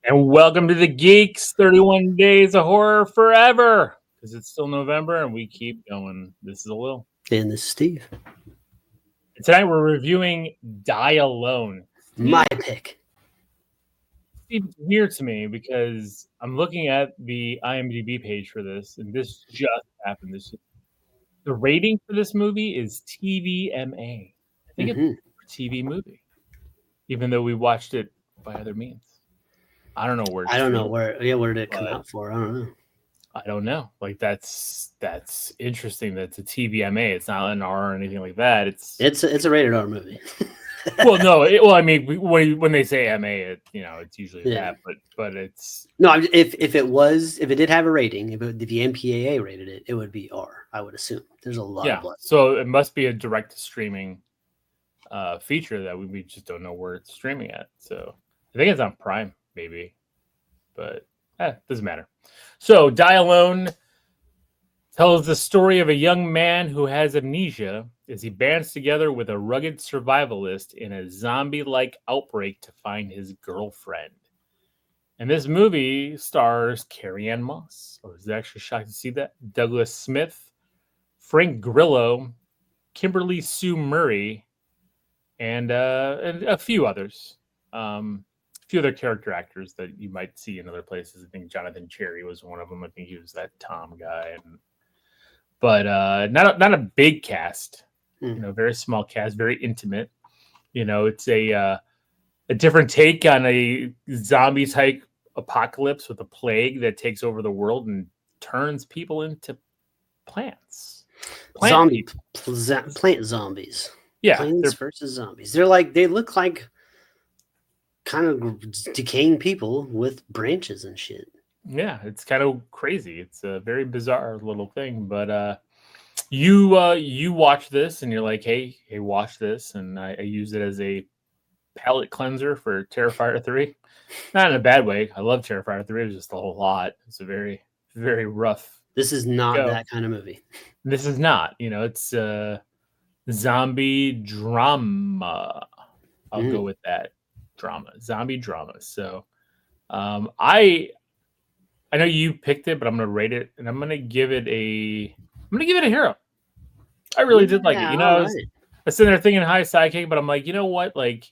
And welcome to the Geeks 31 Days of Horror Forever. Because it's still November and we keep going. This is a Will. And this is Steve. And tonight we're reviewing Die Alone. My pick. Steve, it's weird to me because I'm looking at the IMDb page for this, and this just happened. The rating for this movie is TVMA. I think it's a TV movie, even though we watched it by other means. I don't know where. I don't know where. Yeah, where did it come out for? I don't know. I don't know. Like that's interesting. That's a TVMA. It's not an R or anything like that. It's a rated R movie. Well, no. I mean, when they say MA, it's usually that. But it's no. If it did have a rating, if the MPAA rated it, it would be R. I would assume. There's a lot of blood. So it must be a direct streaming feature that we just don't know where it's streaming at. So I think it's on Prime, maybe, but doesn't matter. So Die Alone tells the story of a young man who has amnesia as he bands together with a rugged survivalist in a zombie-like outbreak to find his girlfriend. And this movie stars Carrie-Anne Moss. I was actually shocked to see that. Douglas Smith, Frank Grillo, Kimberly Sue Murray, and a few others. A few other character actors that you might see in other places. I think Jonathan Cherry was one of them. I think he was that Tom guy. But not a big cast. Very small cast, very intimate. It's a different take on a zombie type apocalypse with a plague that takes over the world and turns people into plants. Plant zombies. Yeah, plants versus zombies. They look like kind of decaying people with branches and shit. Yeah, it's kind of crazy. It's a very bizarre little thing, but you watch this and you're like, hey, watch this, and I use it as a palate cleanser for Terrifier 3. Not in a bad way. I love Terrifier 3. It was just a whole lot. It's a very, very rough. This is not that kind of movie. This is not. It's zombie drama. I'll go with that. Zombie drama. So I know you picked it, but I'm gonna rate it, and I'm gonna give it a hero. I really did like it. I was sitting there thinking high sidekick, but I'm like, you know what? Like,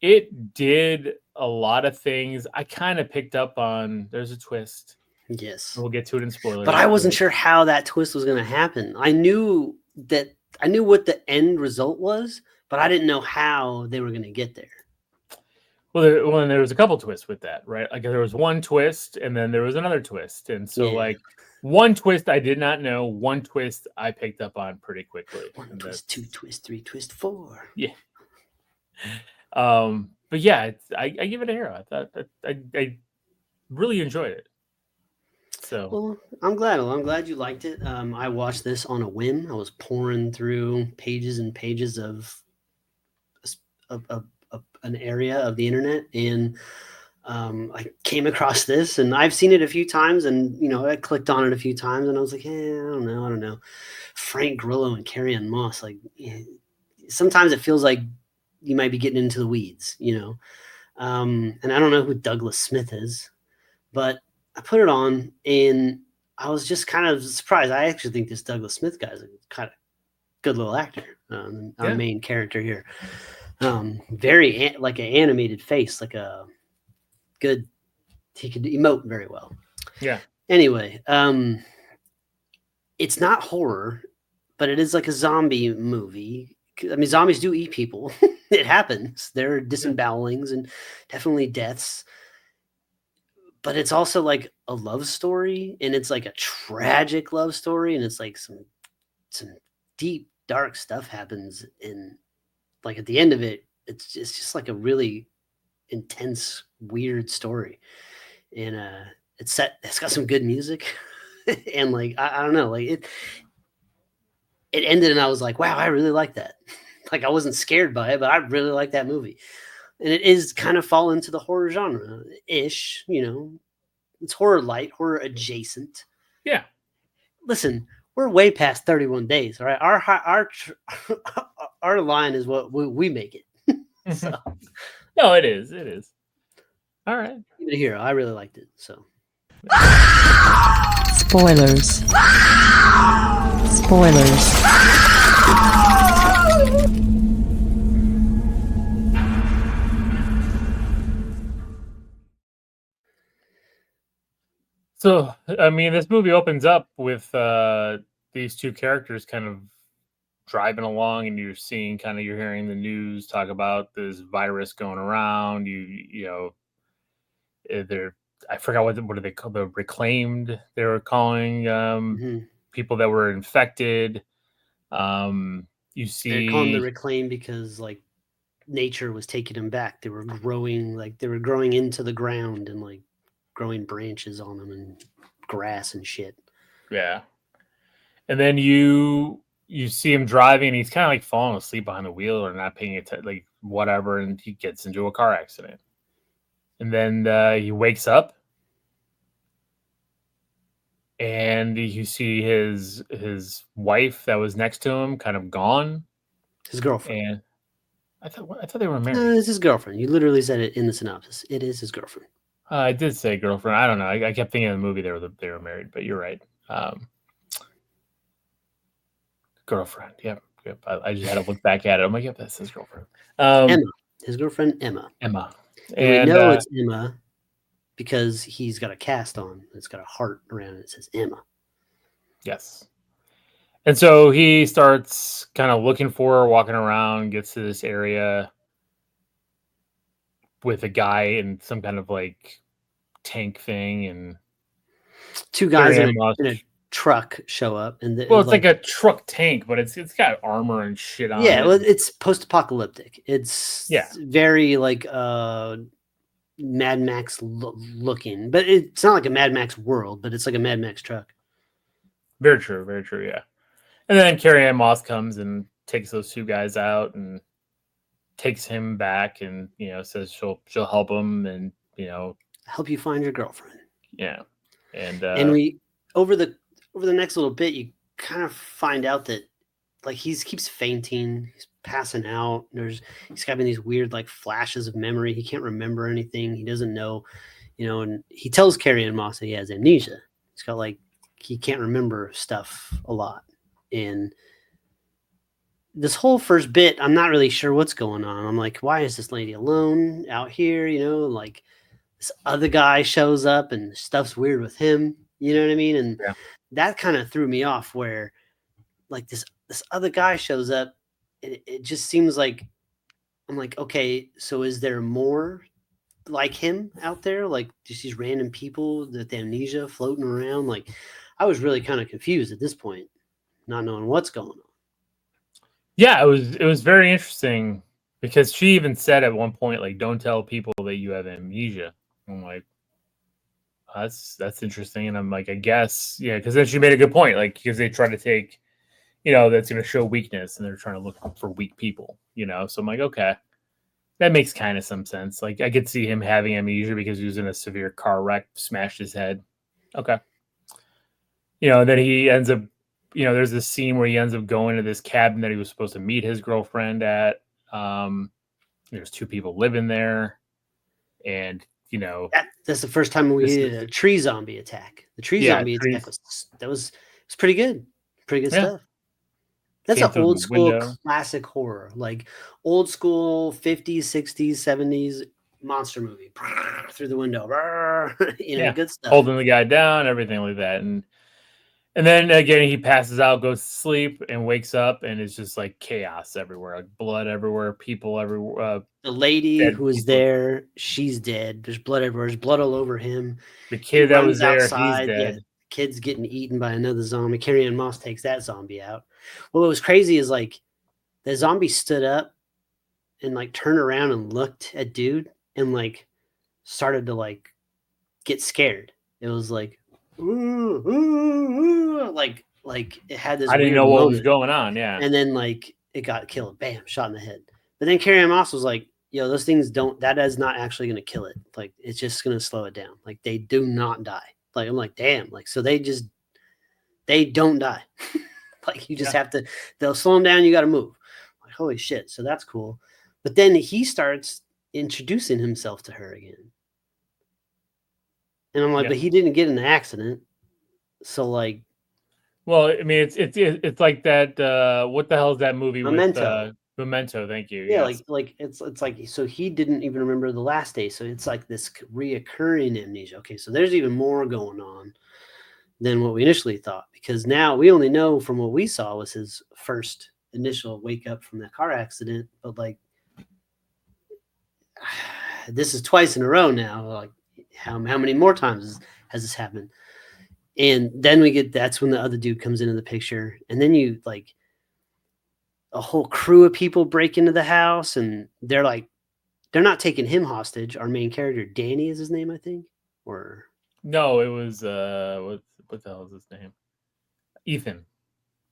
it did a lot of things. I kind of picked up on. There's a twist. Yes, we'll get to it in spoilers. But I wasn't sure how that twist was going to happen. I knew what the end result was, but I didn't know how they were going to get there. Well, there was a couple twists with that, right? Like there was one twist, and then there was another twist, and so like one twist I did not know, one twist I picked up on pretty quickly. One twist, two twist, three twist, four. Yeah. But yeah, I give it a hero. I thought I really enjoyed it. So well, I'm glad you liked it. I watched this on a whim. I was pouring through pages and pages of an area of the internet, and I came across this, and I've seen it a few times, and I clicked on it a few times, and I was like, I don't know. Frank Grillo and Carrie-Anne Moss, like sometimes it feels like you might be getting into the weeds, and I don't know who Douglas Smith is, but I put it on, and I was just kind of surprised. I actually think this Douglas Smith guy is a kind of good little actor, our main character here. Very like an animated face, like a good. He could emote very well. Yeah. Anyway, it's not horror, but it is like a zombie movie. I mean, zombies do eat people. It happens. There are disembowelings and definitely deaths. But it's also like a love story, and it's like a tragic love story, and it's like some deep, dark stuff happens, and like at the end of it, it's just like a really intense, weird story, and it's got some good music, and like I don't know, like it ended, and I was like, wow, I really like that. Like I wasn't scared by it, but I really like that movie. And it is kind of fall into the horror genre ish, it's horror light, horror adjacent. Yeah. Listen, we're way past 31 days. All right. Our line is what we make it. So. No, it is. It is. All right. Give it a hero. I really liked it. So Spoilers. Spoilers. So, I mean, this movie opens up with these two characters kind of driving along, and you're seeing you're hearing the news talk about this virus going around. You know, they're I forgot what do they call the reclaimed. They were calling mhm. people that were infected. You They're calling the see, reclaim because like nature was taking them back. They were growing into the ground and like growing branches on them and grass and shit. yeah, and then you see him driving, and he's kind of like falling asleep behind the wheel or not paying attention, like whatever, and he gets into a car accident. And then he wakes up, and you see his wife that was next to him kind of gone. His girlfriend. And I thought they were No, married. it's his girlfriend. You literally said it in the synopsis. It is his girlfriend. I did say girlfriend. I don't know. I kept thinking of the movie they were married, but you're right. Girlfriend. Yep. Yep. I just had to look back at it. I'm like, yep, that's his girlfriend. Emma. His girlfriend, Emma. Emma. And we And know it's Emma because he's got a cast on. It's got a heart around it. It says Emma. yes. And so he starts kind of looking for her, walking around, gets to this area with a guy in some kind of like tank thing, and Two guys in Moss. a truck show up, and Well, it's like a truck tank, but it's got armor and shit on it. yeah, well, it's post-apocalyptic. It's very like Mad Max looking, but it's not like a Mad Max world, but it's like a Mad Max truck. Very true, very true, yeah. And then Carrie Ann Moss comes and takes those two guys out and takes him back, and says she'll help him, and help you find your girlfriend. Yeah. And we over the next little bit, you kind of find out that like he keeps fainting, he's passing out. He's having these weird like flashes of memory. He can't remember anything. He doesn't know, and he tells Carrie Ann Moss that he has amnesia. He's got like he can't remember stuff a lot. And this whole first bit, I'm not really sure what's going on. I'm like, why is this lady alone out here? Like this other guy shows up and stuff's weird with him. You know what I mean? And that kind of threw me off where like this other guy shows up. It just seems like, I'm like, okay, so is there more like him out there? Like just these random people with amnesia floating around? Like I was really kind of confused at this point, not knowing what's going on. Yeah, it was very interesting because she even said at one point, like, don't tell people that you have amnesia. I'm like, that's interesting. And I'm like, I guess, yeah, because then she made a good point, like, because they try to take, that's going to show weakness, and they're trying to look for weak people, So I'm like, okay, that makes kind of some sense. Like, I could see him having amnesia because he was in a severe car wreck, smashed his head. Okay. Then he ends up, there's this scene where he ends up going to this cabin that he was supposed to meet his girlfriend at. There's two people living there, and that's the first time we did a tree zombie attack. The tree zombie attack was pretty good. Pretty good stuff. That's an old school classic horror, like old school 50s, 60s, 70s monster movie. Through the window. Good stuff. Holding the guy down, everything like that. And then again, he passes out, goes to sleep, and wakes up, and it's just like chaos everywhere, like blood everywhere, people everywhere. The lady who was there, she's dead. There's blood everywhere. There's blood all over him. The kid that was there, outside, he's dead. Yeah, kid's getting eaten by another zombie. Carrie Ann Moss takes that zombie out. What was crazy is like the zombie stood up and like turned around and looked at dude and like started to like get scared. It was like, ooh, ooh, ooh, like it had this. I didn't know what was going on. Yeah, and then like it got killed. Bam, shot in the head. But then Carrie Ann Moss was like, "Yo, those things that is not actually going to kill it. Like it's just going to slow it down. Like they do not die." Like I'm like, damn. Like so they don't die. Like you just have to. They'll slow them down. You got to move. Like holy shit. So that's cool. But then he starts introducing himself to her again. And I'm like, Yeah. but he didn't get in an accident. So like Well, I mean, it's like that. What the hell is that movie with Memento. Memento? Thank you. Yeah, Yes. like it's like so he didn't even remember the last day. So it's like this reoccurring amnesia. Okay, so there's even more going on than what we initially thought because now we only know from what we saw was his first initial wake up from that car accident. But like this is twice in a row now. Like how many more times has this happened? And then we get that's when the other dude comes into the picture, and then you like a whole crew of people break into the house, and they're not taking him hostage. Our main character, Danny, is his name, I think, or No, it was what the hell is his name? Ethan.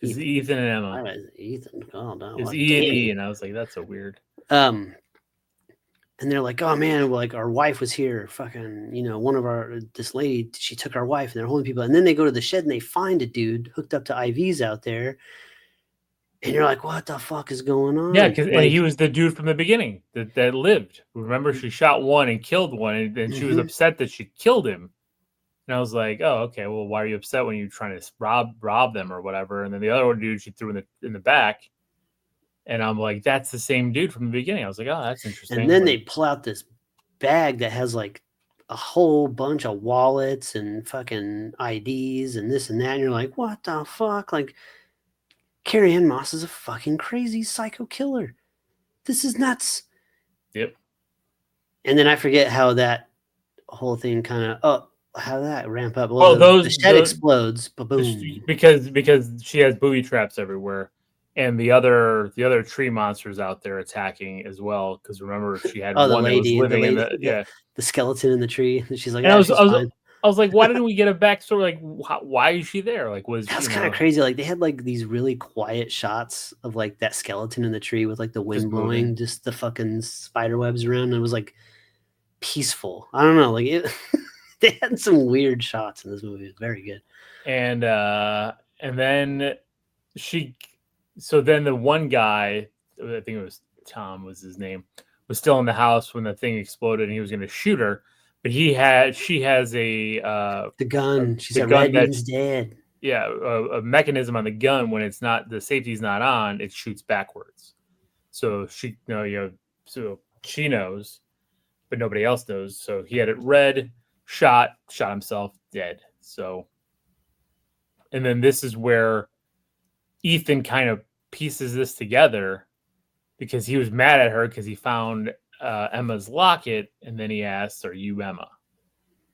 It's Ethan. Ethan and I Emma. was Ethan. Oh no, It's like E and E, Danny. and I was like, that's so weird. Um, and they're like, "Oh man, like our wife was here. Fucking, one of our this lady, she took our wife, and they're holding people." And then they go to the shed and they find a dude hooked up to IVs out there, and you're like, "What the fuck is going Yeah, on?" because and Like, he was the dude from the beginning that lived. Remember, she shot one and killed one, and she was mhm. upset that she killed him. And I was like, oh, okay. Well, why are you upset when you're trying to rob them or whatever? And then the other dude she threw in the back, and I'm like, that's the same dude from the beginning. I was like, oh, that's And interesting. then they Like, pull out this bag that has like a whole bunch of wallets and fucking IDs and this and that. And you're like, what the fuck? Like, Carrie Ann Moss is a fucking crazy psycho killer. This is nuts. yep. And then I forget how that whole thing kind of, how that ramp up. Well, Well, the shed explodes, ba boom. because she has booby traps everywhere, and the other tree monsters out there attacking as well. Because remember, she had Oh, one that was the living in lady, the yeah. the skeleton in the tree. And she's like, And I was she's I was fine. I was like, why didn't we get a backstory? Like, why is she there? Like, was That's kind of crazy. Like they had like these really quiet shots of like that skeleton in the tree with like the wind just moving? blowing, just the fucking spider webs around. And it was like peaceful. I don't know. Like it, they had some weird shots in this movie. It's very good. And then she so then the one guy, I think it was Tom was his name, was still in the house when the thing exploded and he was going to shoot her, but she has The gun. She the said, gun "Red that means dead." yeah, a mechanism on the gun when it's not the safety's not on, it shoots backwards. So so she knows, but nobody else knows. So he had it red, shot himself dead. So and then this is where Ethan kind of pieces this together because he was mad at her because he found Emma's locket, and then he asks, "Are you Emma?"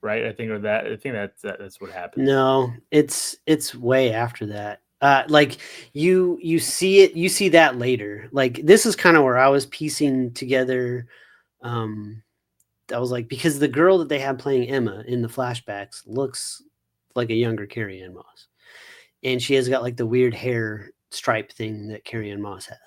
Right? I think that's what happens. No, it's way after that. Like you see it, you see that later. Like this is kind of where I was piecing together. Um, I was like, because the girl that they had playing Emma in the flashbacks looks like a younger Carrie Ann Moss, and she has got like the weird hair stripe thing that Carrie Ann Moss has.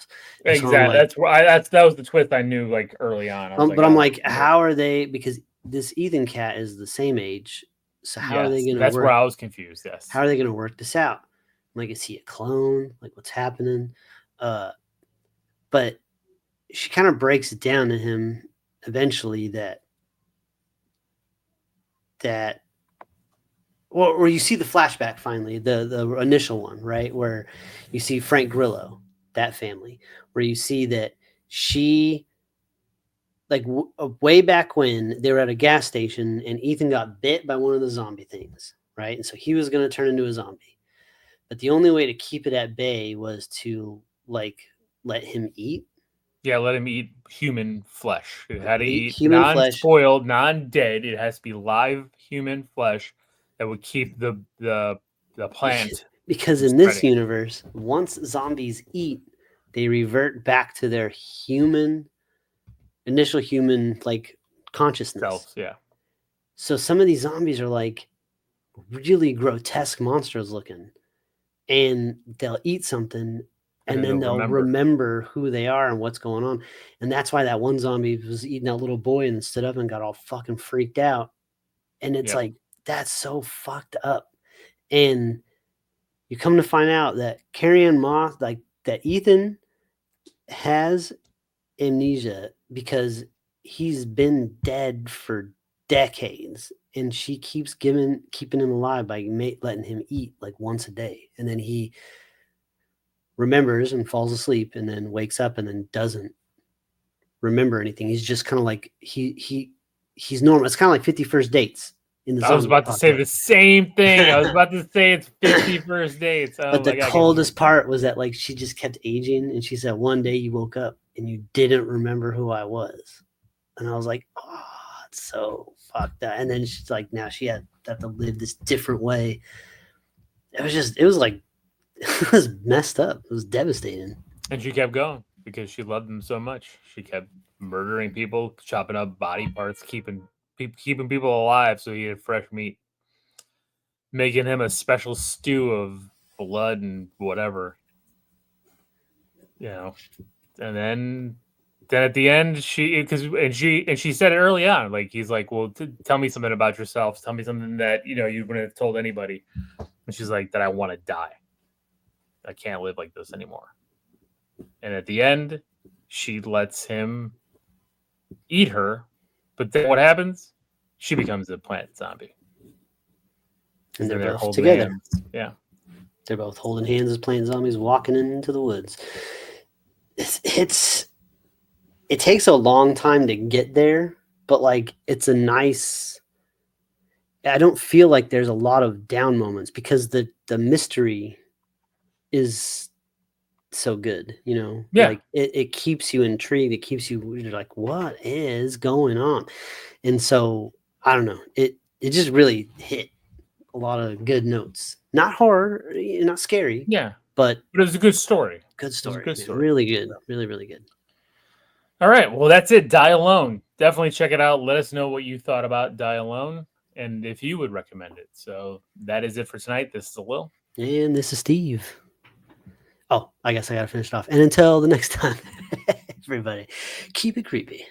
And so I'm Exactly. like, That was the twist I knew like early on. I was like, but I'm oh, like, how are they? Because this Ethan cat is the same age, so how are they yes, going to that's where work? I was confused. How Yes. are they going to work this out? Like, is he a clone? Like, what's happening? Uh, but she kind of breaks it down to him eventually that or you see the flashback finally, the initial one, right, where you see Frank Grillo, that family, where you see that she like way back when they were at a gas station and Ethan got bit by one of the zombie things, right, and so he was going to turn into a zombie, but the only way to keep it at bay was to like let him eat Yeah, let him eat human flesh. It had to eat human flesh. non-spoiled, non-dead. It has to be live human flesh that would keep the plant Because from in this spreading. universe, once zombies eat, they revert back to their initial human like consciousness. Selves, yeah. So some of these zombies are like really grotesque monsters looking, and they'll eat something And and then then they'll they'll remember. remember who they are and what's going on. And that's why that one zombie was eating that little boy and stood up and got all fucking freaked out. And it's Yep. like, that's so fucked up. And you come to find out that Carrie Ann Moss, like that Ethan has amnesia because he's been dead for decades, and she keeps keeping him alive by letting him eat like once a day, and then he remembers and falls asleep, and then wakes up and then doesn't remember anything. He's just kind of like he's normal. It's kind of like 50 First Dates. I was about to say the same thing. I was about to say it's 50 First Dates. Oh, but the coldest part was that like she just kept aging, and she said one day you woke up and you didn't remember who I was, and I was like, oh, it's so fucked up. And then she's like, now she had to live this different way. It was like it was messed up. It was devastating. And she kept going because she loved him so much. She kept murdering people, chopping up body parts, keeping people alive so he had fresh meat, making him a special stew of blood and whatever, and then at the end she said it early on, like he's like, well, tell me something about yourself, tell me something that you wouldn't have told anybody, and she's like, that I want to die, I can't live like this anymore. And at the end she lets him eat her. But then what happens? She becomes a plant zombie. And they're both together. Hands. Yeah. They're both holding hands as plant zombies walking into the woods. It takes a long time to get there, but like it's a nice. I don't feel like there's a lot of down moments because the mystery is so good, Yeah. Like it keeps you intrigued. It keeps you like, what is going on? And so I don't know. It just really hit a lot of good notes. Not horror, not scary. Yeah, but it was a good story. Good story. Good story. Really good. Really, really good. All right. Well, that's it. Die Alone. Definitely check it out. Let us know what you thought about Die Alone and if you would recommend it. So that is it for tonight. This is Will. And this is Steve. Oh, I guess I got to finish it off. And until the next time, everybody, keep it creepy.